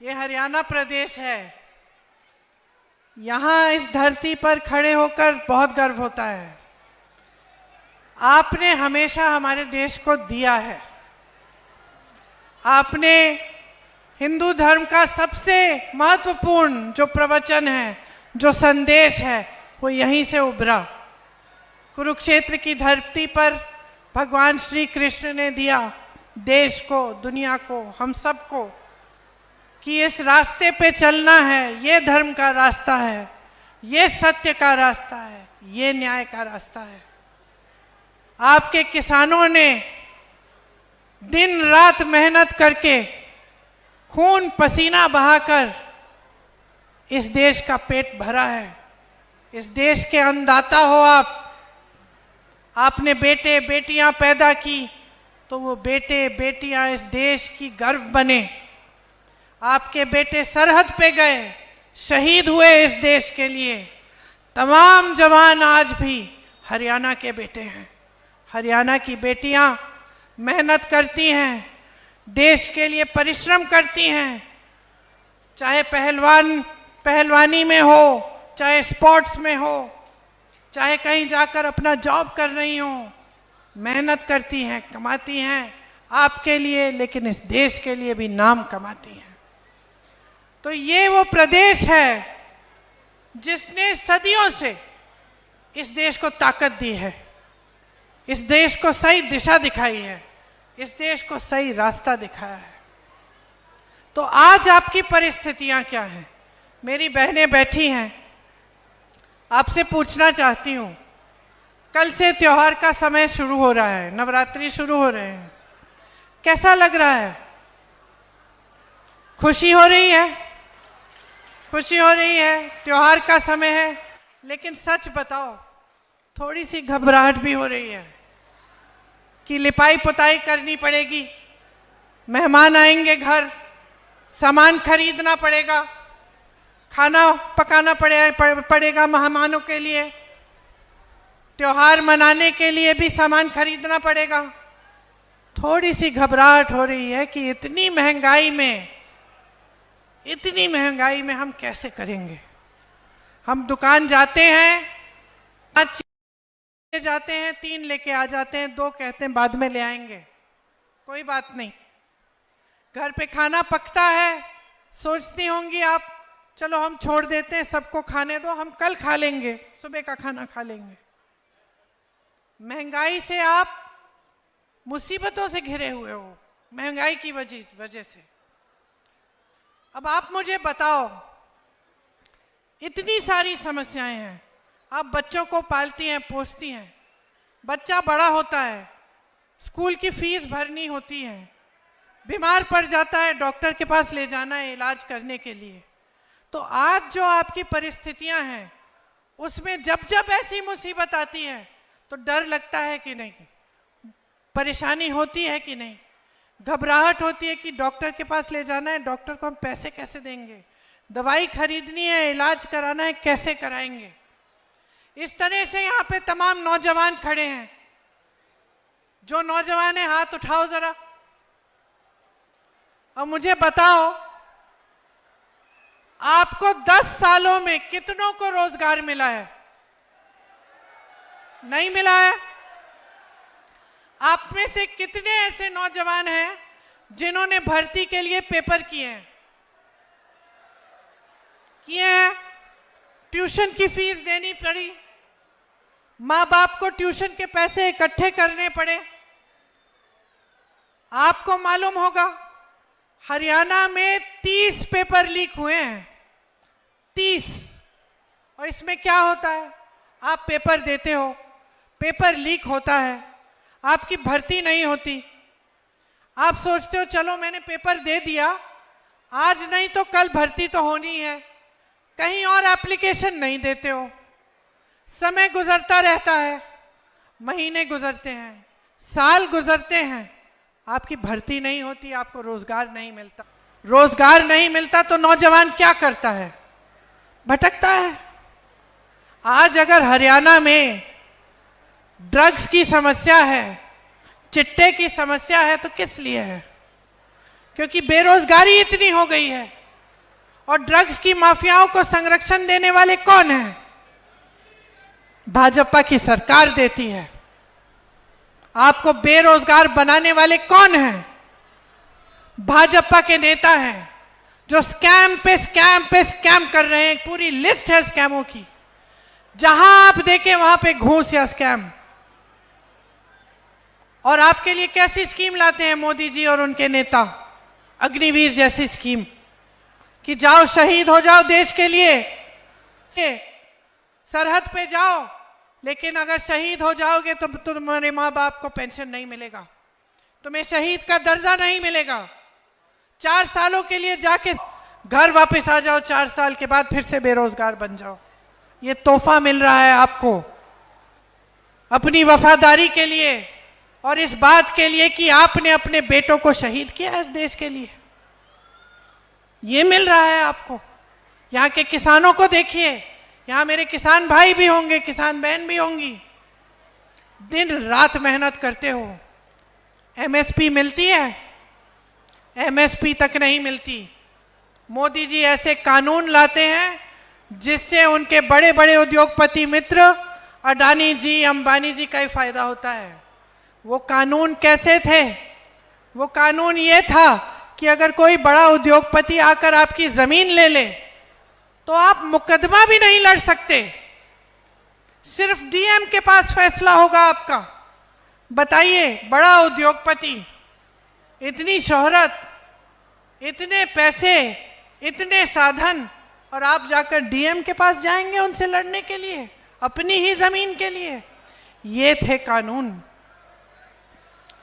ये हरियाणा प्रदेश है। यहाँ इस धरती पर खड़े होकर बहुत गर्व होता है। आपने हमेशा हमारे देश को दिया है। आपने हिंदू धर्म का सबसे महत्वपूर्ण जो प्रवचन है, जो संदेश है, वो यहीं से उभरा। कुरुक्षेत्र की धरती पर भगवान श्री कृष्ण ने दिया देश को, दुनिया को, हम सबको, कि इस रास्ते पे चलना है। ये धर्म का रास्ता है, ये सत्य का रास्ता है, ये न्याय का रास्ता है। आपके किसानों ने दिन रात मेहनत करके, खून पसीना बहाकर इस देश का पेट भरा है। इस देश के अन्नदाता हो आप। आपने बेटे बेटियां पैदा की तो वो बेटे बेटियां इस देश की गर्व बने। आपके बेटे सरहद पे गए, शहीद हुए इस देश के लिए। तमाम जवान आज भी हरियाणा के बेटे हैं। हरियाणा की बेटियां मेहनत करती हैं, देश के लिए परिश्रम करती हैं। चाहे पहलवानी में हो, चाहे स्पोर्ट्स में हो, चाहे कहीं जाकर अपना जॉब कर रही हो, मेहनत करती हैं, कमाती हैं आपके लिए, लेकिन इस देश के लिए भी नाम कमाती हैं। तो ये वो प्रदेश है जिसने सदियों से इस देश को ताकत दी है, इस देश को सही दिशा दिखाई है, इस देश को सही रास्ता दिखाया है। तो आज आपकी परिस्थितियां क्या हैं? मेरी बहनें बैठी हैं, आपसे पूछना चाहती हूं। कल से त्योहार का समय शुरू हो रहा है, नवरात्रि शुरू हो रहे हैं। कैसा लग रहा है? खुशी हो रही है? खुशी हो रही है, त्योहार का समय है। लेकिन सच बताओ, थोड़ी सी घबराहट भी हो रही है कि लिपाई पुताई करनी पड़ेगी, मेहमान आएंगे घर, सामान खरीदना पड़ेगा, खाना पकाना पड़ेगा मेहमानों के लिए, त्योहार मनाने के लिए भी सामान खरीदना पड़ेगा। थोड़ी सी घबराहट हो रही है कि इतनी महंगाई में हम कैसे करेंगे। हम दुकान जाते हैं, 5 जाते हैं, 3 लेके आ जाते हैं, 2 कहते हैं बाद में ले आएंगे। कोई बात नहीं, घर पे खाना पकता है, सोचती होंगी आप, चलो हम छोड़ देते हैं, सबको खाने दो, हम कल खा लेंगे, सुबह का खाना खा लेंगे। महंगाई से आप मुसीबतों से घिरे हुए हो, महंगाई की वजह से। अब आप मुझे बताओ, इतनी सारी समस्याएं हैं, आप बच्चों को पालती हैं, पोसती हैं, बच्चा बड़ा होता है, स्कूल की फीस भरनी होती है, बीमार पड़ जाता है, डॉक्टर के पास ले जाना है इलाज करने के लिए। तो आज जो आपकी परिस्थितियां हैं, उसमें जब जब ऐसी मुसीबत आती है तो डर लगता है कि नहीं, परेशानी होती है कि नहीं, घबराहट होती है कि डॉक्टर के पास ले जाना है, डॉक्टर को हम पैसे कैसे देंगे, दवाई खरीदनी है, इलाज कराना है, कैसे कराएंगे। इस तरह से यहाँ पे तमाम नौजवान खड़े हैं। जो नौजवान है हाथ उठाओ जरा, और मुझे बताओ, आपको 10 सालों में कितनों को रोजगार मिला है? नहीं मिला है। आप में से कितने ऐसे नौजवान हैं जिन्होंने भर्ती के लिए पेपर किए हैं? ट्यूशन की फीस देनी पड़ी, माँ बाप को ट्यूशन के पैसे इकट्ठे करने पड़े। आपको मालूम होगा, हरियाणा में 30 पेपर लीक हुए हैं, 30। और इसमें क्या होता है, आप पेपर देते हो, पेपर लीक होता है, आपकी भर्ती नहीं होती। आप सोचते हो चलो मैंने पेपर दे दिया, आज नहीं तो कल भर्ती तो होनी है, कहीं और एप्लीकेशन नहीं देते हो। समय गुजरता रहता है, महीने गुजरते हैं, साल गुजरते हैं, आपकी भर्ती नहीं होती, आपको रोजगार नहीं मिलता। रोजगार नहीं मिलता तो नौजवान क्या करता है? भटकता है। आज अगर हरियाणा में ड्रग्स की समस्या है, चिट्टे की समस्या है, तो किस लिए है? क्योंकि बेरोजगारी इतनी हो गई है, और ड्रग्स की माफियाओं को संरक्षण देने वाले कौन हैं? भाजपा की सरकार देती है। आपको बेरोजगार बनाने वाले कौन हैं? भाजपा के नेता हैं, जो स्कैम पे स्कैम पे स्कैम कर रहे हैं। पूरी लिस्ट है स्कैमों की, जहां आप देखें वहां पे घूस या स्कैम। और आपके लिए कैसी स्कीम लाते हैं मोदी जी और उनके नेता? अग्निवीर जैसी स्कीम कि जाओ शहीद हो जाओ देश के लिए, सरहद पे जाओ, लेकिन अगर शहीद हो जाओगे तो तुम्हारे माँ बाप को पेंशन नहीं मिलेगा, तुम्हें शहीद का दर्जा नहीं मिलेगा। 4 सालों के लिए जाके घर वापस आ जाओ, 4 साल के बाद फिर से बेरोजगार बन जाओ। ये तोहफा मिल रहा है आपको अपनी वफादारी के लिए और इस बात के लिए कि आपने अपने बेटों को शहीद किया इस देश के लिए। ये मिल रहा है आपको। यहाँ के किसानों को देखिए, यहाँ मेरे किसान भाई भी होंगे, किसान बहन भी होंगी, दिन रात मेहनत करते हो। एमएसपी मिलती है? एमएसपी तक नहीं मिलती। मोदी जी ऐसे कानून लाते हैं जिससे उनके बड़े बड़े उद्योगपति मित्र अडानी जी, अंबानी जी का ही फायदा होता है। वो कानून कैसे थे? वो कानून ये था कि अगर कोई बड़ा उद्योगपति आकर आपकी जमीन ले ले तो आप मुकदमा भी नहीं लड़ सकते, सिर्फ डीएम के पास फैसला होगा आपका। बताइए, बड़ा उद्योगपति, इतनी शोहरत, इतने पैसे, इतने साधन, और आप जाकर डीएम के पास जाएंगे उनसे लड़ने के लिए अपनी ही जमीन के लिए? ये थे कानून।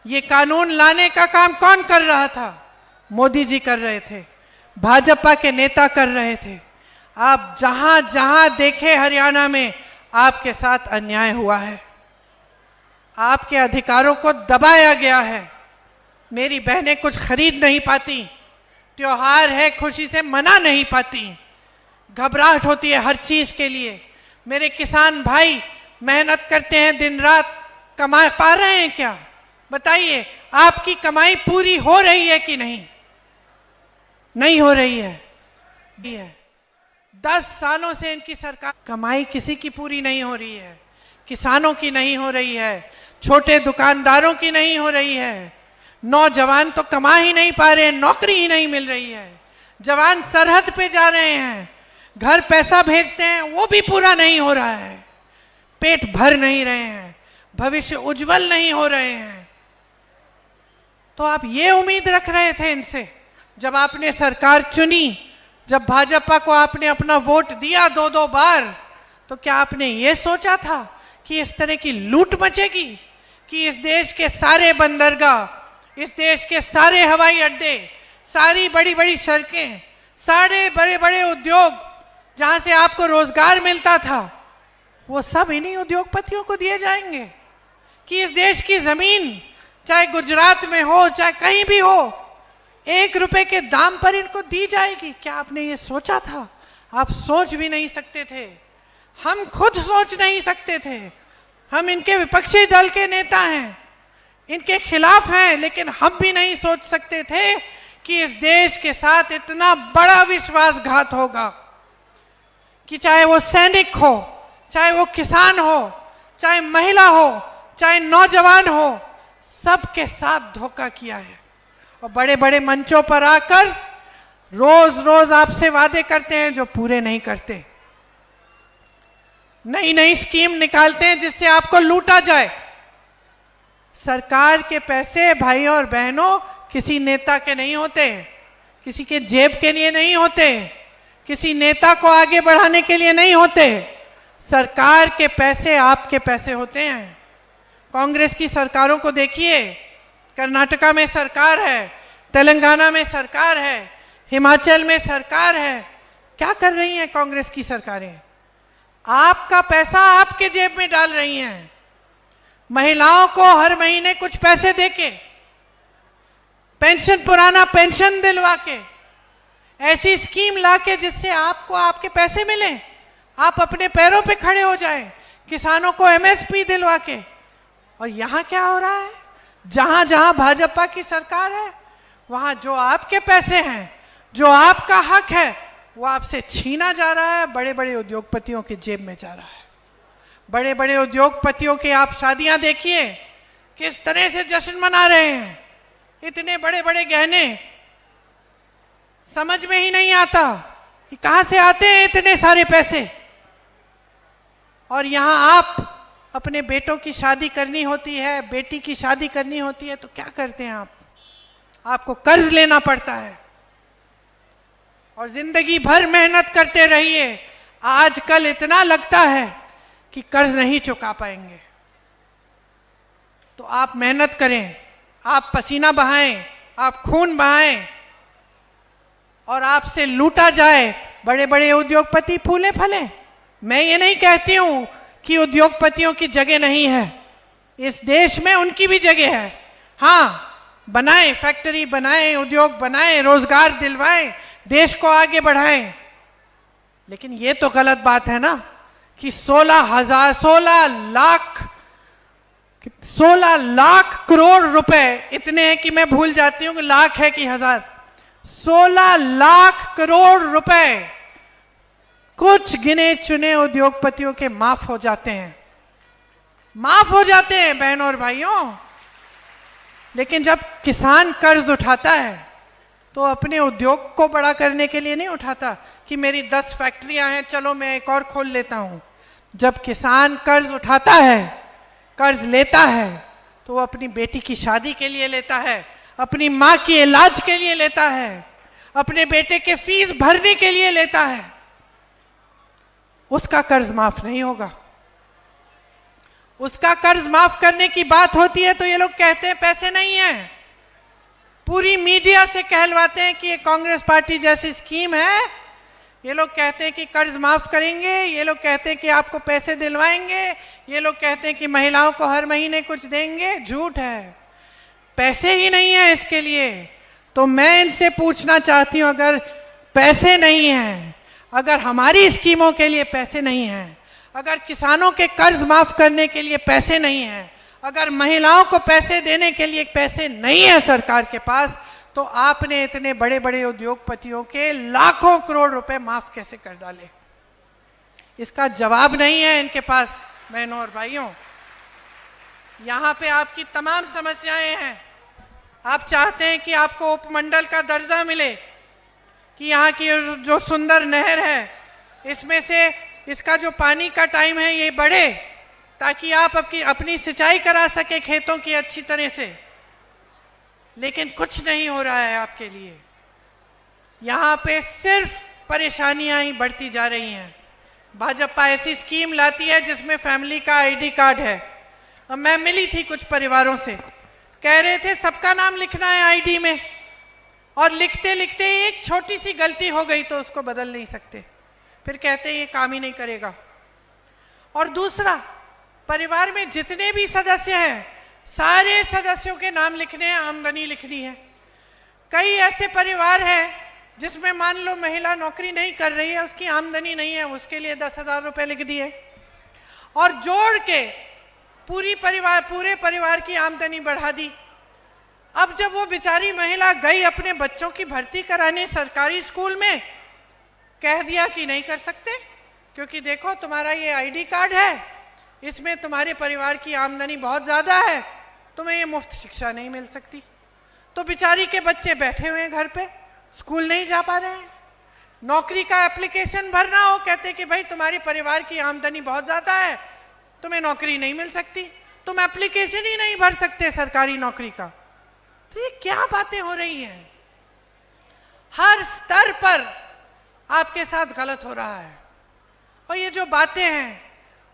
ये कानून लाने का काम कौन कर रहा था? मोदी जी कर रहे थे, भाजपा के नेता कर रहे थे। आप जहां जहां देखे हरियाणा में आपके साथ अन्याय हुआ है, आपके अधिकारों को दबाया गया है। मेरी बहनें कुछ खरीद नहीं पाती, त्योहार है खुशी से मना नहीं पाती, घबराहट होती है हर चीज के लिए। मेरे किसान भाई मेहनत करते हैं दिन रात, कमा पा रहे हैं क्या? बताइए, आपकी कमाई पूरी हो रही है कि नहीं? नहीं हो रही है। 10 सालों से इनकी सरकार, कमाई किसी की पूरी नहीं हो रही है। किसानों की नहीं हो रही है, छोटे दुकानदारों की नहीं हो रही है, नौजवान तो कमा ही नहीं पा रहे हैं, नौकरी ही नहीं मिल रही है। जवान सरहद पे जा रहे हैं, घर पैसा भेजते हैं, वो भी पूरा नहीं हो रहा है, पेट भर नहीं रहे हैं, भविष्य उज्जवल नहीं हो रहे हैं। तो आप ये उम्मीद रख रहे थे इनसे जब आपने सरकार चुनी, जब भाजपा को आपने अपना वोट दिया 2-2 बार, तो क्या आपने ये सोचा था कि इस तरह की लूट मचेगी, कि इस देश के सारे बंदरगाह, इस देश के सारे हवाई अड्डे, सारी बड़ी बड़ी सड़कें, सारे बड़े बड़े उद्योग जहां से आपको रोजगार मिलता था, वो सब इन्हीं उद्योगपतियों को दिए जाएंगे? कि इस देश की जमीन चाहे गुजरात में हो चाहे कहीं भी हो, 1 रुपए के दाम पर इनको दी जाएगी? क्या आपने ये सोचा था? आप सोच भी नहीं सकते थे, हम खुद सोच नहीं सकते थे। हम इनके विपक्षी दल के नेता हैं, इनके खिलाफ हैं, लेकिन हम भी नहीं सोच सकते थे कि इस देश के साथ इतना बड़ा विश्वासघात होगा, कि चाहे वो सैनिक हो, चाहे वो किसान हो, चाहे महिला हो, चाहे नौजवान हो, सबके साथ धोखा किया है। और बड़े बड़े मंचों पर आकर रोज रोज आपसे वादे करते हैं जो पूरे नहीं करते, नई नई स्कीम निकालते हैं जिससे आपको लूटा जाए। सरकार के पैसे भाइयों और बहनों किसी नेता के नहीं होते, किसी के जेब के लिए नहीं होते, किसी नेता को आगे बढ़ाने के लिए नहीं होते। सरकार के पैसे आपके पैसे होते हैं। कांग्रेस की सरकारों को देखिए, कर्नाटका में सरकार है, तेलंगाना में सरकार है, हिमाचल में सरकार है। क्या कर रही हैं कांग्रेस की सरकारें? आपका पैसा आपके जेब में डाल रही हैं। महिलाओं को हर महीने कुछ पैसे देके, पेंशन, पुराना पेंशन दिलवा के, ऐसी स्कीम लाके जिससे आपको आपके पैसे मिले, आप अपने पैरों पे खड़े हो जाएं, किसानों को एमएसपी दिलवा के। और यहां क्या हो रहा है? जहां जहां भाजपा की सरकार है, वहां जो आपके पैसे हैं, जो आपका हक है, वो आपसे छीना जा रहा है, बड़े बड़े उद्योगपतियों की जेब में जा रहा है। बड़े बड़े उद्योगपतियों के आप शादियां देखिए, किस तरह से जश्न मना रहे हैं, इतने बड़े बड़े गहने, समझ में ही नहीं आता कि कहां से आते हैं इतने सारे पैसे। और यहां आप अपने बेटों की शादी करनी होती है, बेटी की शादी करनी होती है, तो क्या करते हैं आप? आपको कर्ज लेना पड़ता है और जिंदगी भर मेहनत करते रहिए। आजकल इतना लगता है कि कर्ज नहीं चुका पाएंगे, तो आप मेहनत करें, आप पसीना बहाएं, आप खून बहाएं और आपसे लूटा जाए। बड़े बड़े उद्योगपति फूले फले। मैं ये नहीं कहती हूं कि उद्योगपतियों की जगह नहीं है, इस देश में उनकी भी जगह है। हाँ, बनाएं, फैक्ट्री बनाएं, उद्योग बनाएं, रोजगार दिलवाएं, देश को आगे बढ़ाएं। लेकिन ये तो गलत बात है ना कि 16 लाख करोड़ रुपए, इतने हैं कि मैं भूल जाती हूँ कि लाख है कि हजार। 16 लाख करोड़ रुपए कुछ गिने चुने उद्योगपतियों के माफ हो जाते हैं, माफ हो जाते हैं बहनों और भाइयों। लेकिन जब किसान कर्ज उठाता है तो अपने उद्योग को बड़ा करने के लिए नहीं उठाता कि मेरी 10 फैक्ट्रियां हैं, चलो मैं एक और खोल लेता हूं। जब किसान कर्ज उठाता है, कर्ज लेता है, तो वो अपनी बेटी की शादी के लिए लेता है, अपनी माँ की इलाज के लिए लेता है, अपने बेटे के फीस भरने के लिए लेता है। उसका कर्ज माफ नहीं होगा। उसका कर्ज माफ करने की बात होती है तो ये लोग कहते हैं पैसे नहीं है। पूरी मीडिया से कहलवाते हैं कि ये कांग्रेस पार्टी जैसी स्कीम है। ये लोग कहते हैं कि कर्ज माफ करेंगे, ये लोग कहते हैं कि आपको पैसे दिलवाएंगे, ये लोग कहते हैं कि महिलाओं को हर महीने कुछ देंगे। झूठ है, पैसे ही नहीं है इसके लिए। तो मैं इनसे पूछना चाहती हूं, अगर पैसे नहीं हैं, अगर हमारी स्कीमों के लिए पैसे नहीं हैं, अगर किसानों के कर्ज माफ करने के लिए पैसे नहीं हैं, अगर महिलाओं को पैसे देने के लिए पैसे नहीं है सरकार के पास, तो आपने इतने बड़े बड़े उद्योगपतियों के लाखों करोड़ रुपए माफ कैसे कर डाले? इसका जवाब नहीं है इनके पास। बहनों और भाइयों, यहां पे आपकी तमाम समस्याएं हैं। आप चाहते हैं कि आपको उपमंडल का दर्जा मिले, कि यहाँ की जो सुंदर नहर है इसमें से इसका जो पानी का टाइम है ये बढ़े, ताकि आप अपनी सिंचाई करा सके खेतों की अच्छी तरह से। लेकिन कुछ नहीं हो रहा है आपके लिए। यहाँ पे सिर्फ परेशानियां ही बढ़ती जा रही हैं। भाजपा ऐसी स्कीम लाती है जिसमें फैमिली का आईडी कार्ड है। अब मैं मिली थी कुछ परिवारों से, कह रहे थे सबका नाम लिखना है आईडी में, और लिखते लिखते एक छोटी सी गलती हो गई तो उसको बदल नहीं सकते, फिर कहते हैं ये काम ही नहीं करेगा। और दूसरा, परिवार में जितने भी सदस्य हैं सारे सदस्यों के नाम लिखने हैं, आमदनी लिखनी है। कई ऐसे परिवार हैं जिसमें मान लो महिला नौकरी नहीं कर रही है, उसकी आमदनी नहीं है, उसके लिए 10,000 रुपए लिख दिए और जोड़ के पूरे परिवार की आमदनी बढ़ा दी। अब जब वो बेचारी महिला गई अपने बच्चों की भर्ती कराने सरकारी स्कूल में, कह दिया कि नहीं कर सकते, क्योंकि देखो तुम्हारा ये आईडी कार्ड है, इसमें तुम्हारे परिवार की आमदनी बहुत ज्यादा है, तुम्हें ये मुफ्त शिक्षा नहीं मिल सकती। तो बेचारी के बच्चे बैठे हुए हैं घर पे, स्कूल नहीं जा पा रहे हैं। नौकरी का एप्लीकेशन भरना हो, कहते कि भाई तुम्हारे परिवार की आमदनी बहुत ज्यादा है, तुम्हें नौकरी नहीं मिल सकती, तुम एप्लीकेशन ही नहीं भर सकते सरकारी नौकरी का। तो ये क्या बातें हो रही हैं? हर स्तर पर आपके साथ गलत हो रहा है। और ये जो बातें हैं,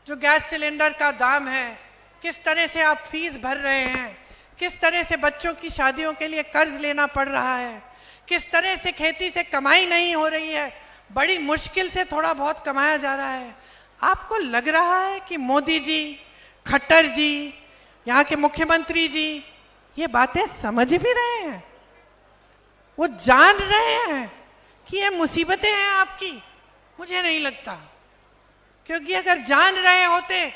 जो गैस सिलेंडर का दाम है, किस तरह से आप फीस भर रहे हैं, किस तरह से बच्चों की शादियों के लिए कर्ज लेना पड़ रहा है, किस तरह से खेती से कमाई नहीं हो रही है, बड़ी मुश्किल से थोड़ा बहुत कमाया जा रहा है। आपको लग रहा है कि मोदी जी, खट्टर जी, यहाँ के मुख्यमंत्री जी ये बातें समझ भी रहे हैं? वो जान रहे हैं कि ये मुसीबतें हैं आपकी? मुझे नहीं लगता, क्योंकि अगर जान रहे होते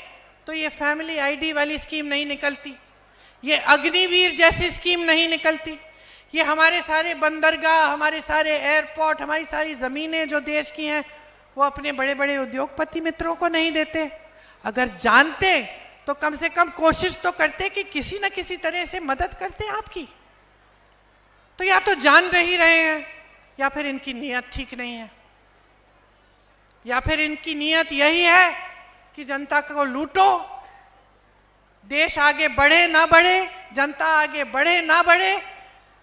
तो ये फैमिली आईडी वाली स्कीम नहीं निकलती, ये अग्निवीर जैसी स्कीम नहीं निकलती, ये हमारे सारे बंदरगाह, हमारे सारे एयरपोर्ट, हमारी सारी ज़मीनें जो देश की हैं, वो अपने बड़े बड़े उद्योगपति मित्रों को नहीं देते? अगर जानते तो कम से कम कोशिश तो करते कि किसी न किसी तरह से मदद करते आपकी। तो या तो जान ही रहे हैं, या फिर इनकी नीयत ठीक नहीं है, या फिर इनकी नीयत यही है कि जनता को लूटो, देश आगे बढ़े ना बढ़े, जनता आगे बढ़े ना बढ़े,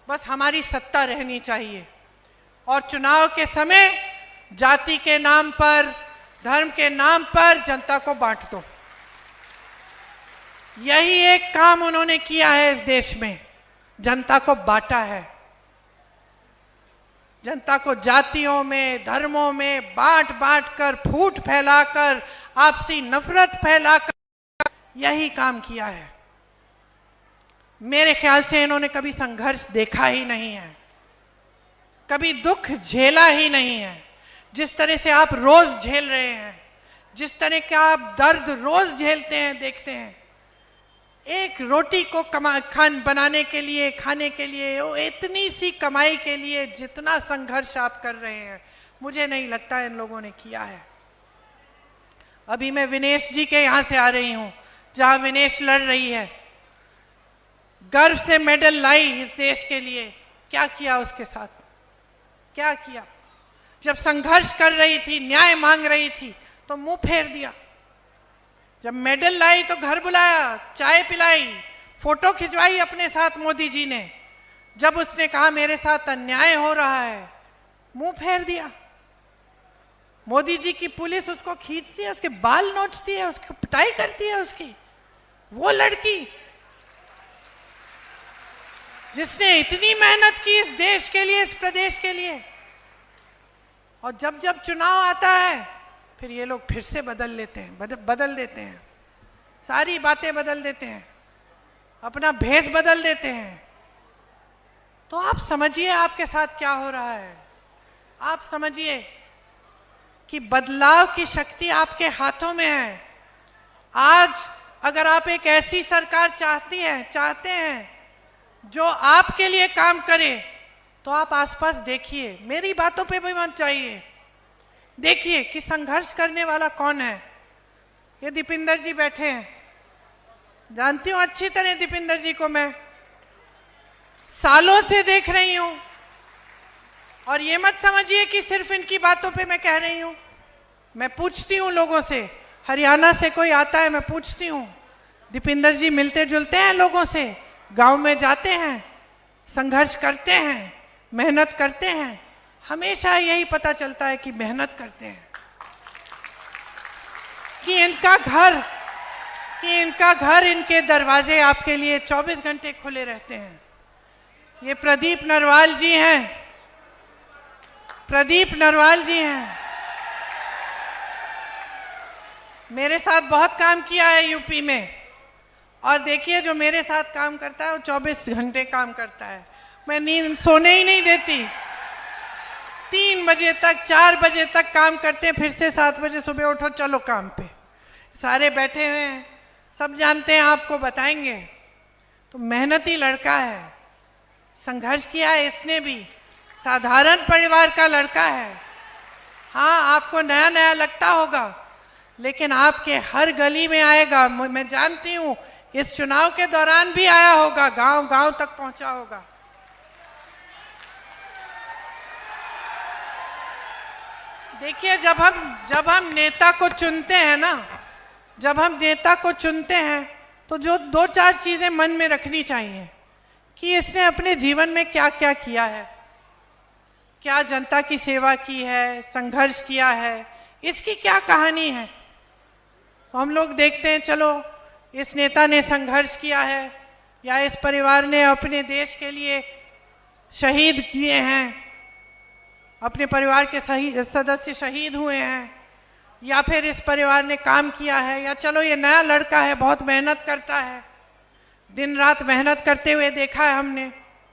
बस हमारी सत्ता रहनी चाहिए। और चुनाव के समय जाति के नाम पर, धर्म के नाम पर जनता को बांट दो। यही एक काम उन्होंने किया है इस देश में, जनता को बांटा है। जनता को जातियों में, धर्मों में बांट बांट कर, फूट फैलाकर, आपसी नफरत फैलाकर यही काम किया है। मेरे ख्याल से इन्होंने कभी संघर्ष देखा ही नहीं है, कभी दुख झेला ही नहीं है। जिस तरह से आप रोज झेल रहे हैं, जिस तरह का आप दर्द रोज झेलते हैं, देखते हैं, एक रोटी को बनाने के लिए, खाने के लिए, वो इतनी सी कमाई के लिए जितना संघर्ष आप कर रहे हैं, मुझे नहीं लगता इन लोगों ने किया है। अभी मैं विनेश जी के यहाँ से आ रही हूँ, जहाँ विनेश लड़ रही है, गर्व से मेडल लाई इस देश के लिए। क्या किया उसके साथ, क्या किया? जब संघर्ष कर रही थी, न्याय मांग रही थी, तो मुंह फेर दिया। जब मेडल लाई तो घर बुलाया, चाय पिलाई, फोटो खिंचवाई अपने साथ मोदी जी ने। जब उसने कहा मेरे साथ अन्याय हो रहा है, मुंह फेर दिया। मोदी जी की पुलिस उसको खींचती है, उसके बाल नोचती है, उसकी पिटाई करती है उसकी। वो लड़की जिसने इतनी मेहनत की इस देश के लिए, इस प्रदेश के लिए, और जब जब चुनाव आता है फिर ये लोग फिर से बदल लेते हैं, बदल देते हैं, सारी बातें बदल देते हैं, अपना भेष बदल देते हैं। तो आप समझिए आपके साथ क्या हो रहा है। आप समझिए कि बदलाव की शक्ति आपके हाथों में है। आज अगर आप एक ऐसी सरकार चाहते हैं जो आपके लिए काम करे, तो आप आसपास देखिए, मेरी बातों पे भी मत जाइए। देखिए कि संघर्ष करने वाला कौन है। ये दीपिंदर जी बैठे हैं, जानती हूं अच्छी तरह दीपिंदर जी को, मैं सालों से देख रही हूं। और ये मत समझिए कि सिर्फ इनकी बातों पे मैं कह रही हूं। मैं पूछती हूं लोगों से, हरियाणा से कोई आता है, मैं पूछती हूं, दीपिंदर जी मिलते जुलते हैं लोगों से, गांव में जाते हैं, संघर्ष करते हैं, मेहनत करते हैं। हमेशा यही पता चलता है कि मेहनत करते हैं, कि इनका घर, इनके दरवाजे आपके लिए 24 घंटे खुले रहते हैं। ये प्रदीप नरवाल जी हैं, प्रदीप नरवाल जी हैं, मेरे साथ बहुत काम किया है यूपी में। और देखिए जो मेरे साथ काम करता है वो 24 घंटे काम करता है। मैं नींद सोने ही नहीं देती, 3 बजे तक, 4 बजे तक काम करते हैं, फिर से 7 बजे सुबह उठो, चलो काम पे। सारे बैठे हुए हैं, सब जानते हैं, आपको बताएंगे। तो मेहनती लड़का है, संघर्ष किया है इसने भी, साधारण परिवार का लड़का है। हाँ, आपको नया नया लगता होगा, लेकिन आपके हर गली में आएगा। मैं जानती हूँ इस चुनाव के दौरान भी आया होगा, गांव गांव तक पहुंचा होगा। देखिए जब हम नेता को चुनते हैं ना, जब हम नेता को चुनते हैं तो जो 2-4 चीजें मन में रखनी चाहिए कि इसने अपने जीवन में क्या क्या किया है, क्या जनता की सेवा की है, संघर्ष किया है, इसकी क्या कहानी है। हम लोग देखते हैं, चलो इस नेता ने संघर्ष किया है, या इस परिवार ने अपने देश के लिए शहीद किए हैं, अपने परिवार के सदस्य शहीद हुए हैं, या फिर इस परिवार ने काम किया है, या चलो ये नया लड़का है, बहुत मेहनत करता है, दिन रात मेहनत करते हुए देखा है हमने,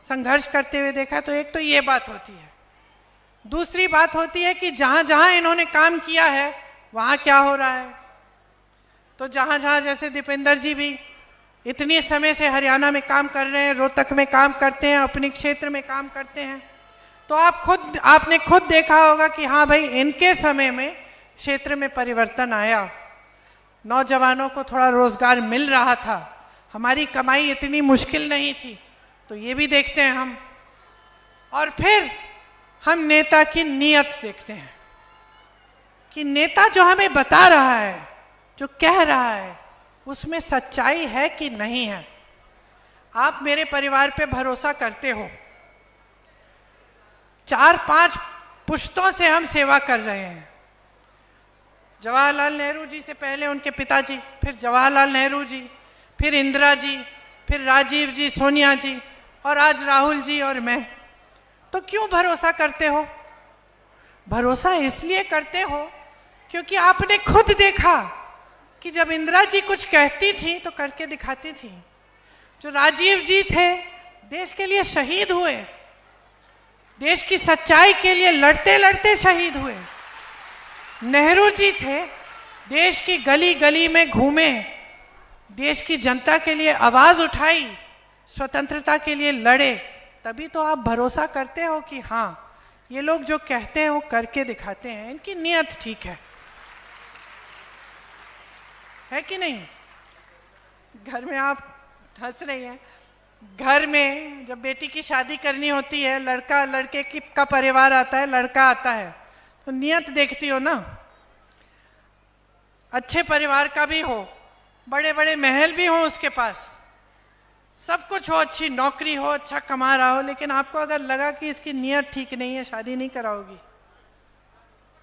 संघर्ष करते हुए देखा है। तो एक तो ये बात होती है। दूसरी बात होती है कि जहाँ जहाँ इन्होंने काम किया है वहाँ क्या हो रहा है। तो जहाँ जहाँ, जैसे दीपेंद्र जी भी इतने समय से हरियाणा में काम कर रहे हैं, रोहतक में काम करते हैं, अपने क्षेत्र में काम करते हैं, तो आपने खुद देखा होगा कि हाँ भाई, इनके समय में क्षेत्र में परिवर्तन आया, नौजवानों को थोड़ा रोजगार मिल रहा था, हमारी कमाई इतनी मुश्किल नहीं थी। तो ये भी देखते हैं हम। और फिर हम नेता की नीयत देखते हैं कि नेता जो हमें बता रहा है, जो कह रहा है, उसमें सच्चाई है कि नहीं है। आप मेरे परिवार पे भरोसा करते हो, 4-5 पुश्तों से हम सेवा कर रहे हैं। जवाहरलाल नेहरू जी से पहले उनके पिताजी, फिर जवाहरलाल नेहरू जी, फिर इंदिरा जी, फिर राजीव जी, सोनिया जी, और आज राहुल जी और मैं। तो क्यों भरोसा करते हो? भरोसा इसलिए करते हो क्योंकि आपने खुद देखा कि जब इंदिरा जी कुछ कहती थी तो करके दिखाती थी। जो राजीव जी थे, देश के लिए शहीद हुए, देश की सच्चाई के लिए लड़ते लड़ते शहीद हुए। नेहरू जी थे, देश की गली गली में घूमे, देश की जनता के लिए आवाज उठाई, स्वतंत्रता के लिए लड़े। तभी तो आप भरोसा करते हो कि हाँ, ये लोग जो कहते हैं वो करके दिखाते हैं, इनकी नीयत ठीक है कि नहीं? घर में आप हंस रही हैं। घर में जब बेटी की शादी करनी होती है, लड़का लड़के का परिवार आता है, लड़का आता है, तो नियत देखती हो ना। अच्छे परिवार का भी हो, बड़े बड़े महल भी हो उसके पास, सब कुछ हो, अच्छी नौकरी हो, अच्छा कमा रहा हो, लेकिन आपको अगर लगा कि इसकी नीयत ठीक नहीं है, शादी नहीं कराओगी,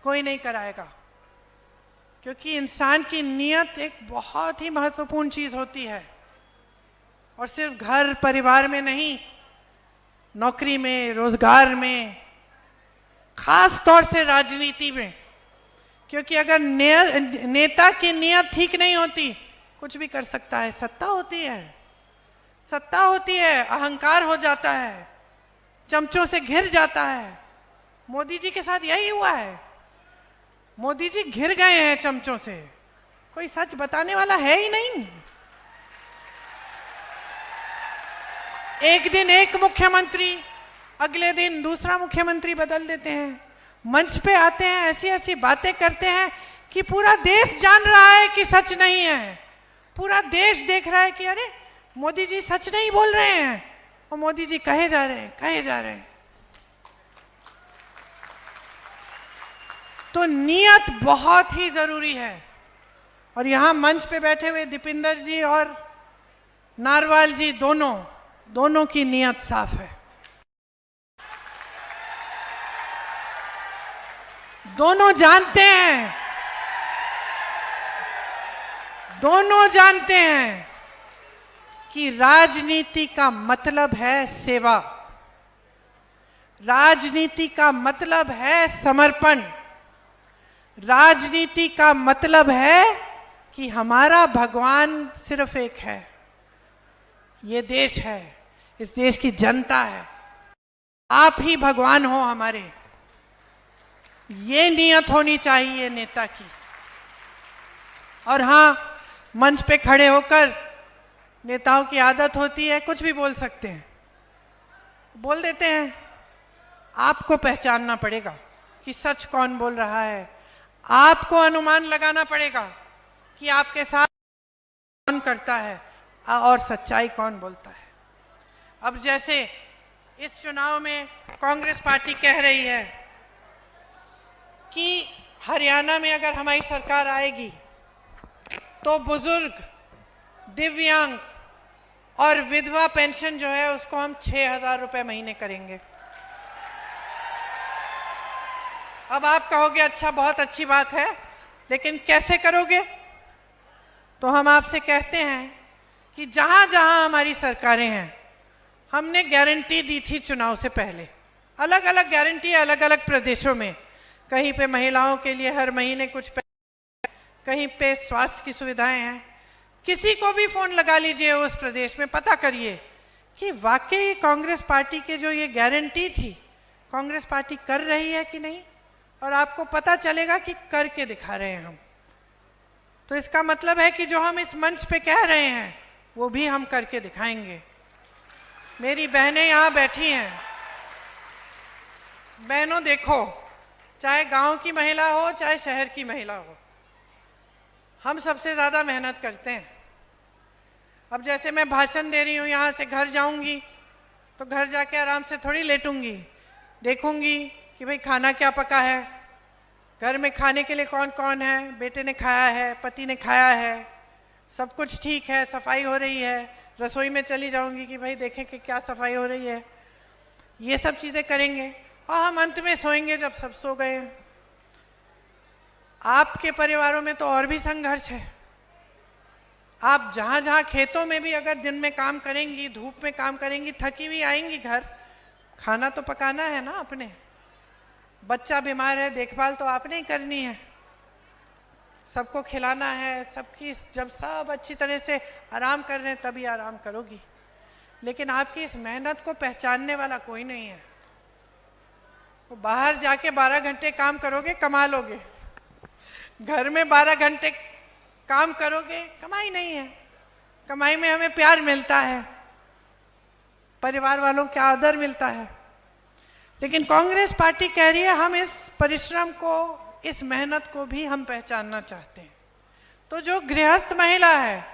कोई नहीं कराएगा। क्योंकि इंसान की नीयत एक बहुत ही महत्वपूर्ण चीज होती है, और सिर्फ घर परिवार में नहीं, नौकरी में, रोजगार में, खास तौर से राजनीति में। क्योंकि अगर नेता की नीयत ठीक नहीं होती, कुछ भी कर सकता है। सत्ता होती है, सत्ता होती है, अहंकार हो जाता है, चमचों से घिर जाता है। मोदी जी के साथ यही हुआ है, मोदी जी घिर गए हैं चमचों से, कोई सच बताने वाला है ही नहीं। एक दिन एक मुख्यमंत्री, अगले दिन दूसरा मुख्यमंत्री बदल देते हैं, मंच पे आते हैं, ऐसी ऐसी बातें करते हैं कि पूरा देश जान रहा है कि सच नहीं है, पूरा देश देख रहा है कि अरे मोदी जी सच नहीं बोल रहे हैं, और मोदी जी कहे जा रहे हैं। तो नियत बहुत ही जरूरी है। और यहां मंच पे बैठे हुए दीपिंदर जी और नारवाल जी, दोनों की नियत साफ है। दोनों जानते हैं कि राजनीति का मतलब है सेवा, राजनीति का मतलब है समर्पण, राजनीति का मतलब है कि हमारा भगवान सिर्फ एक है, ये देश है, इस देश की जनता है, आप ही भगवान हो हमारे। ये नियत होनी चाहिए नेता की। और हाँ, मंच पे खड़े होकर नेताओं की आदत होती है कुछ भी बोल सकते हैं, बोल देते हैं। आपको पहचानना पड़ेगा कि सच कौन बोल रहा है, आपको अनुमान लगाना पड़ेगा कि आपके साथ कौन करता है और सच्चाई कौन बोलता है। अब जैसे इस चुनाव में कांग्रेस पार्टी कह रही है कि हरियाणा में अगर हमारी सरकार आएगी तो बुजुर्ग, दिव्यांग और विधवा पेंशन जो है उसको हम 6,000 रुपए महीने करेंगे। अब आप कहोगे अच्छा, बहुत अच्छी बात है, लेकिन कैसे करोगे? तो हम आपसे कहते हैं कि जहां जहां हमारी सरकारें हैं, हमने गारंटी दी थी चुनाव से पहले, अलग अलग गारंटी है अलग अलग प्रदेशों में। कहीं पे महिलाओं के लिए हर महीने कुछ, कहीं पे स्वास्थ्य की सुविधाएं हैं। किसी को भी फोन लगा लीजिए उस प्रदेश में, पता करिए कि वाकई कांग्रेस पार्टी के जो ये गारंटी थी, कांग्रेस पार्टी कर रही है कि नहीं, और आपको पता चलेगा कि करके दिखा रहे हैं हम। तो इसका मतलब है कि जो हम इस मंच पे कह रहे हैं वो भी हम करके दिखाएंगे। मेरी बहनें यहाँ बैठी हैं। बहनों देखो, चाहे गांव की महिला हो चाहे शहर की महिला हो, हम सबसे ज़्यादा मेहनत करते हैं। अब जैसे मैं भाषण दे रही हूँ, यहाँ से घर जाऊँगी तो घर जाके आराम से थोड़ी लेटूंगी, देखूंगी कि भाई खाना क्या पका है, घर में खाने के लिए कौन कौन है, बेटे ने खाया है, पति ने खाया है, सब कुछ ठीक है, सफाई हो रही है। रसोई में चली जाऊंगी कि भाई देखें कि क्या सफाई हो रही है। ये सब चीज़ें करेंगे और हम अंत में सोएंगे जब सब सो गए। आपके परिवारों में तो और भी संघर्ष है। आप जहाँ जहाँ खेतों में भी अगर दिन में काम करेंगी, धूप में काम करेंगी, थकी हुई आएंगी घर, खाना तो पकाना है ना अपने। बच्चा बीमार है, देखभाल तो आपने ही करनी है, सबको खिलाना है, सबकी जब सब अच्छी तरह से आराम कर रहे हैं तभी आराम करोगी। लेकिन आपकी इस मेहनत को पहचानने वाला कोई नहीं है। तो बाहर जाके 12 घंटे काम करोगे, कमा लोगे। घर में 12 घंटे काम करोगे, कमाई नहीं है। कमाई में हमें प्यार मिलता है, परिवार वालों का आदर मिलता है। लेकिन कांग्रेस पार्टी कह रही है हम इस परिश्रम को, इस मेहनत को भी हम पहचानना चाहते हैं। तो जो गृहस्थ महिला है,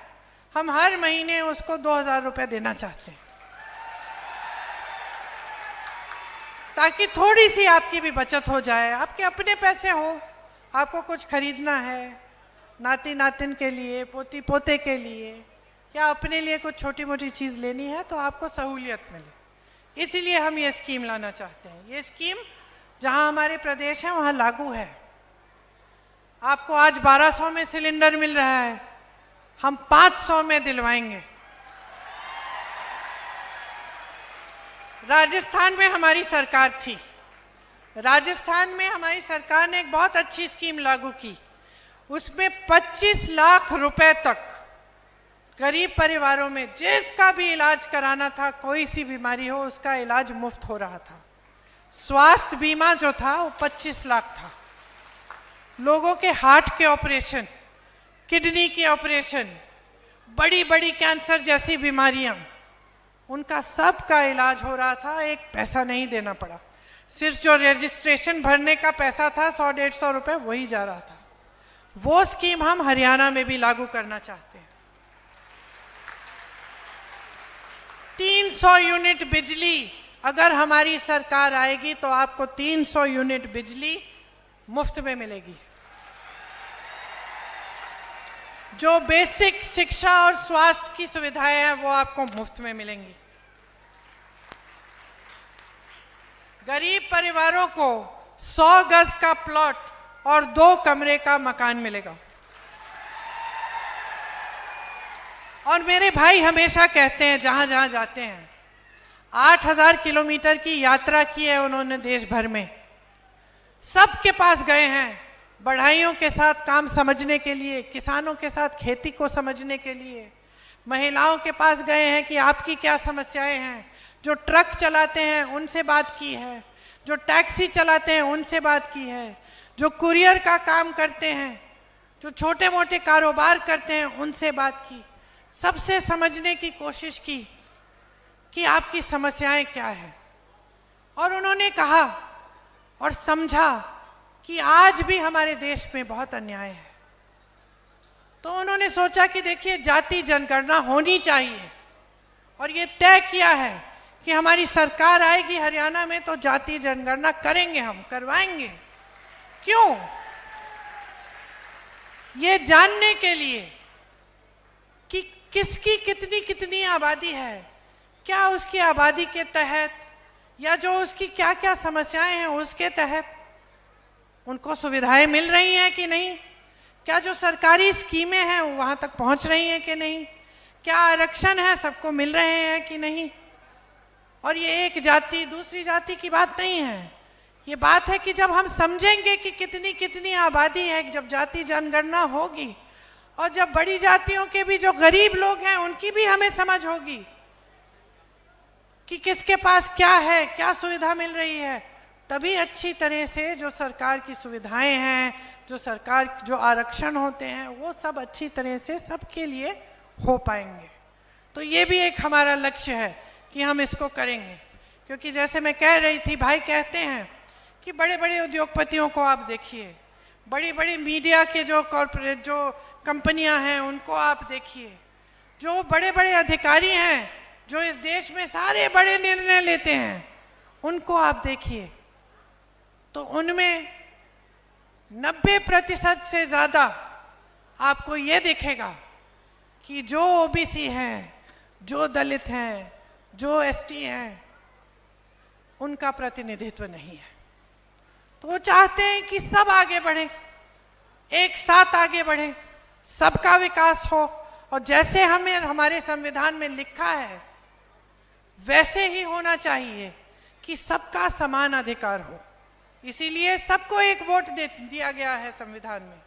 हम हर महीने उसको 2000 रुपए देना चाहते हैं, ताकि थोड़ी सी आपकी भी बचत हो जाए। आपके अपने पैसे हो, आपको कुछ खरीदना है नाती नातिन के लिए, पोती पोते के लिए, या अपने लिए कुछ छोटी मोटी चीज़ लेनी है, तो आपको सहूलियत मिले। इसीलिए हम ये स्कीम लाना चाहते हैं। ये स्कीम जहां हमारे प्रदेश है वहां लागू है। आपको आज 1200 में सिलेंडर मिल रहा है, हम 500 में दिलवाएंगे। राजस्थान में हमारी सरकार थी, राजस्थान में हमारी सरकार ने एक बहुत अच्छी स्कीम लागू की। उसमें 25 लाख रुपए तक गरीब परिवारों में जिसका भी इलाज कराना था, कोई सी बीमारी हो उसका इलाज मुफ्त हो रहा था। स्वास्थ्य बीमा जो था वो 25 लाख था। लोगों के हार्ट के ऑपरेशन, किडनी के ऑपरेशन, बड़ी बड़ी कैंसर जैसी बीमारियां, उनका सब का इलाज हो रहा था। एक पैसा नहीं देना पड़ा। सिर्फ जो रजिस्ट्रेशन भरने का पैसा था 100-150 रुपए, वही जा रहा था। वो स्कीम हम हरियाणा में भी लागू करना चाहते हैं। 300 यूनिट बिजली अगर हमारी सरकार आएगी तो आपको 300 यूनिट बिजली मुफ्त में मिलेगी। जो बेसिक शिक्षा और स्वास्थ्य की सुविधाएं हैं वो आपको मुफ्त में मिलेंगी। गरीब परिवारों को 100 गज का प्लॉट और 2 कमरे का मकान मिलेगा। और मेरे भाई हमेशा कहते हैं, जहां जहां जाते हैं, 8000 किलोमीटर की यात्रा की है उन्होंने देश भर में, सबके पास गए हैं बढ़ाइयों के साथ काम समझने के लिए, किसानों के साथ खेती को समझने के लिए, महिलाओं के पास गए हैं कि आपकी क्या समस्याएं हैं। जो ट्रक चलाते हैं उनसे बात की है, जो टैक्सी चलाते हैं उनसे बात की है, जो कुरियर का काम करते हैं, जो छोटे मोटे कारोबार करते हैं उनसे बात की, सबसे समझने की कोशिश की कि आपकी समस्याएं क्या है। और उन्होंने कहा और समझा कि आज भी हमारे देश में बहुत अन्याय है। तो उन्होंने सोचा कि देखिए, जाति जनगणना होनी चाहिए, और ये तय किया है कि हमारी सरकार आएगी हरियाणा में तो जाति जनगणना करेंगे, हम करवाएंगे। क्यों? ये जानने के लिए कि किसकी कितनी कितनी आबादी है, क्या उसकी आबादी के तहत या जो उसकी क्या क्या समस्याएं हैं उसके तहत उनको सुविधाएं मिल रही हैं कि नहीं, क्या जो सरकारी स्कीमें हैं वो वहां तक पहुंच रही हैं कि नहीं, क्या आरक्षण है सबको मिल रहे हैं कि नहीं। और ये एक जाति दूसरी जाति की बात नहीं है, ये बात है कि जब हम समझेंगे कि कितनी कितनी आबादी है, जब जाति जनगणना होगी, और जब बड़ी जातियों के भी जो गरीब लोग हैं उनकी भी हमें समझ होगी कि किसके पास क्या है, क्या सुविधा मिल रही है, तभी अच्छी तरह से जो सरकार की सुविधाएं हैं, जो सरकार जो आरक्षण होते हैं, वो सब अच्छी तरह से सबके लिए हो पाएंगे। तो ये भी एक हमारा लक्ष्य है कि हम इसको करेंगे। क्योंकि जैसे मैं कह रही थी, भाई कहते हैं कि बड़े बड़े उद्योगपतियों को आप देखिए, बड़ी बड़ी मीडिया के जो कॉरपोरेट जो कंपनियां हैं उनको आप देखिए, जो बड़े बड़े अधिकारी हैं जो इस देश में सारे बड़े निर्णय लेते हैं उनको आप देखिए, तो उनमें 90% से ज़्यादा आपको ये दिखेगा कि जो ओबीसी हैं, जो दलित हैं, जो एसटी हैं, उनका प्रतिनिधित्व नहीं है। तो वो चाहते हैं कि सब आगे बढ़े, एक साथ आगे बढ़े, सबका विकास हो, और जैसे हमें हमारे संविधान में लिखा है वैसे ही होना चाहिए कि सबका समान अधिकार हो। इसीलिए सबको एक वोट दिया गया है संविधान में।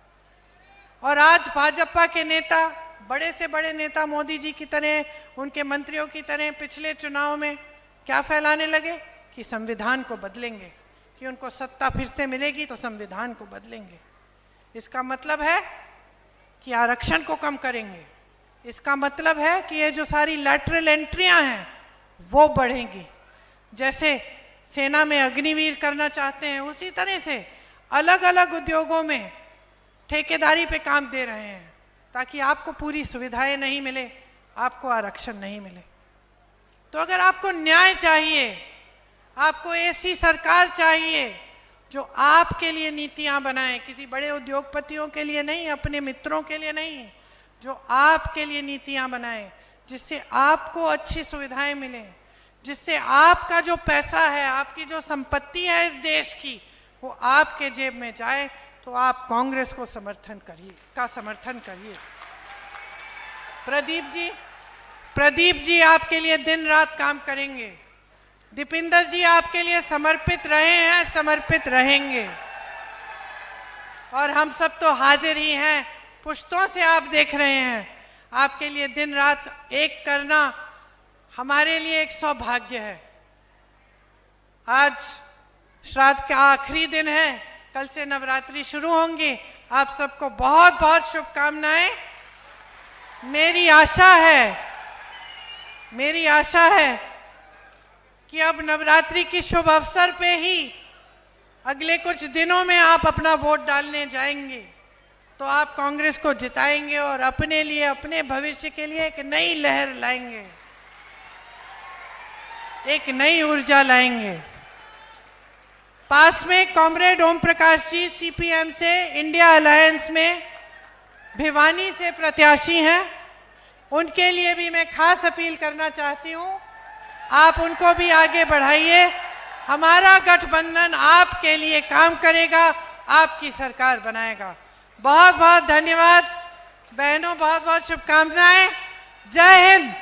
और आज भाजपा के नेता, बड़े से बड़े नेता मोदी जी की तरह, उनके मंत्रियों की तरह पिछले चुनाव में क्या फैलाने लगे कि संविधान को बदलेंगे, कि उनको सत्ता फिर से मिलेगी तो संविधान को बदलेंगे। इसका मतलब है कि आरक्षण को कम करेंगे। इसका मतलब है कि ये जो सारी लैटरल एंट्रियां हैं वो बढ़ेंगी। जैसे सेना में अग्निवीर करना चाहते हैं, उसी तरह से अलग अलग उद्योगों में ठेकेदारी पे काम दे रहे हैं ताकि आपको पूरी सुविधाएं नहीं मिले, आपको आरक्षण नहीं मिले। तो अगर आपको न्याय चाहिए, आपको ऐसी सरकार चाहिए जो आपके लिए नीतियां बनाए, किसी बड़े उद्योगपतियों के लिए नहीं, अपने मित्रों के लिए नहीं, जो आपके लिए नीतियां बनाए, जिससे आपको अच्छी सुविधाएं मिले, जिससे आपका जो पैसा है, आपकी जो संपत्ति है इस देश की, वो आपके जेब में जाए, तो आप कांग्रेस को समर्थन करिए। प्रदीप जी आपके लिए दिन रात काम करेंगे। दीपिंदर जी आपके लिए समर्पित रहे हैं, समर्पित रहेंगे। और हम सब तो हाजिर ही हैं, पुश्तों से आप देख रहे हैं। आपके लिए दिन रात एक करना हमारे लिए एक सौभाग्य है। आज श्राद्ध का आखिरी दिन है, कल से नवरात्रि शुरू होंगी। आप सबको बहुत बहुत शुभकामनाएं। मेरी आशा है कि अब नवरात्रि की शुभ अवसर पे ही अगले कुछ दिनों में आप अपना वोट डालने जाएंगे, तो आप कांग्रेस को जिताएंगे और अपने लिए, अपने भविष्य के लिए एक नई लहर लाएंगे, एक नई ऊर्जा लाएंगे। पास में कॉमरेड ओम प्रकाश जी सीपीएम से इंडिया अलायंस में भिवानी से प्रत्याशी हैं, उनके लिए भी मैं खास अपील करना चाहती हूं, आप उनको भी आगे बढ़ाइए। हमारा गठबंधन आपके लिए काम करेगा, आपकी सरकार बनाएगा। बहुत बहुत धन्यवाद बहनों, बहुत बहुत शुभकामनाएं। जय हिंद।